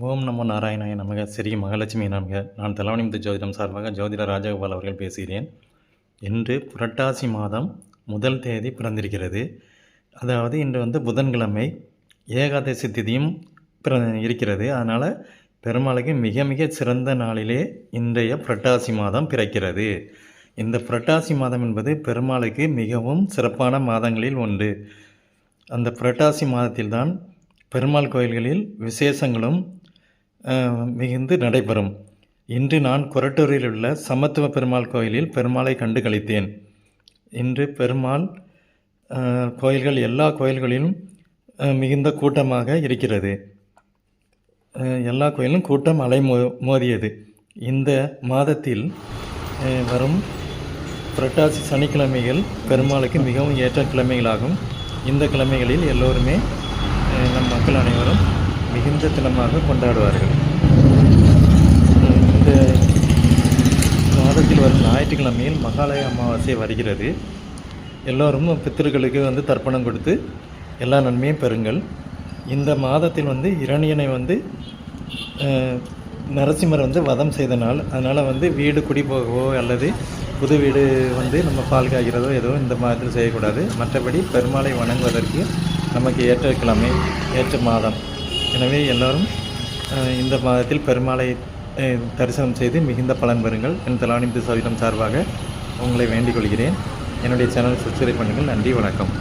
ஓம் நமோ நாராயணாய நமக. ஸ்ரீ மகாலட்சுமி நமக. நான் தலவாணிமுத்து ஜோதிடம் சார்பாக ஜோதிடர் ராஜகோபால் அவர்கள் பேசுகிறேன். இன்று புரட்டாசி மாதம் முதல் தேதி பிறந்திருக்கிறது. அதாவது இன்று புதன்கிழமை ஏகாதசி திதியும் இருக்கிறது. அதனால் பெருமாளுக்கு மிக மிக சிறந்த நாளிலே இன்றைய புரட்டாசி மாதம் பிறக்கிறது. இந்த புரட்டாசி மாதம் என்பது பெருமாளுக்கு மிகவும் சிறப்பான மாதங்களில் ஒன்று. அந்த புரட்டாசி மாதத்தில்தான் பெருமாள் கோயில்களில் விசேஷங்களும் மிகுந்து நடைபெறும். இன்று நான் கொரட்டூரில் உள்ள சமத்துவ பெருமாள் கோயிலில் பெருமாளை கண்டு கழித்தேன். இன்று பெருமாள் கோயில்கள் எல்லா கோயில்களிலும் மிகுந்த கூட்டமாக இருக்கிறது. எல்லா கோயிலும் கூட்டம் மோதியது. இந்த மாதத்தில் வரும் புரட்டாசி சனிக்கிழமைகள் பெருமாளுக்கு மிகவும் ஏற்ற கிழமைகளாகும். இந்த கிழமைகளில் எல்லோருமே நம் மக்கள் அனைவரும் மிகுந்த தினமாக கொண்டாடுவார்கள். இந்த மாதத்தில் வரும் ஞாயிற்றுக்கிழமையில் மகாலய அமாவாசை வருகிறது. எல்லோரும் பித்திருக்களுக்கு தர்ப்பணம் கொடுத்து எல்லா நன்மையும் பெறுங்கள். இந்த மாதத்தில் இரணியனை நரசிம்மர் வதம் செய்த நாள். அதனால் வீடு குடி போகவோ அல்லது புது வீடு நம்ம பால் காய்கிறதோ ஏதோ இந்த மாதத்தில் செய்யக்கூடாது. மற்றபடி பெருமாளை வணங்குவதற்கு நமக்கு ஏற்ற கிழமை, ஏற்ற மாதம். எனவே எல்லோரும் இந்த மாதத்தில் பெருமாளை தரிசனம் செய்து மிகுந்த பலன் பெறுங்கள். என் தலவாணிமுத்து ஜோதிடம் சார்பாக உங்களை வேண்டிக் கொள்கிறேன். என்னுடைய சேனலை சப்ஸ்கிரைப் பண்ணுங்கள். நன்றி, வணக்கம்.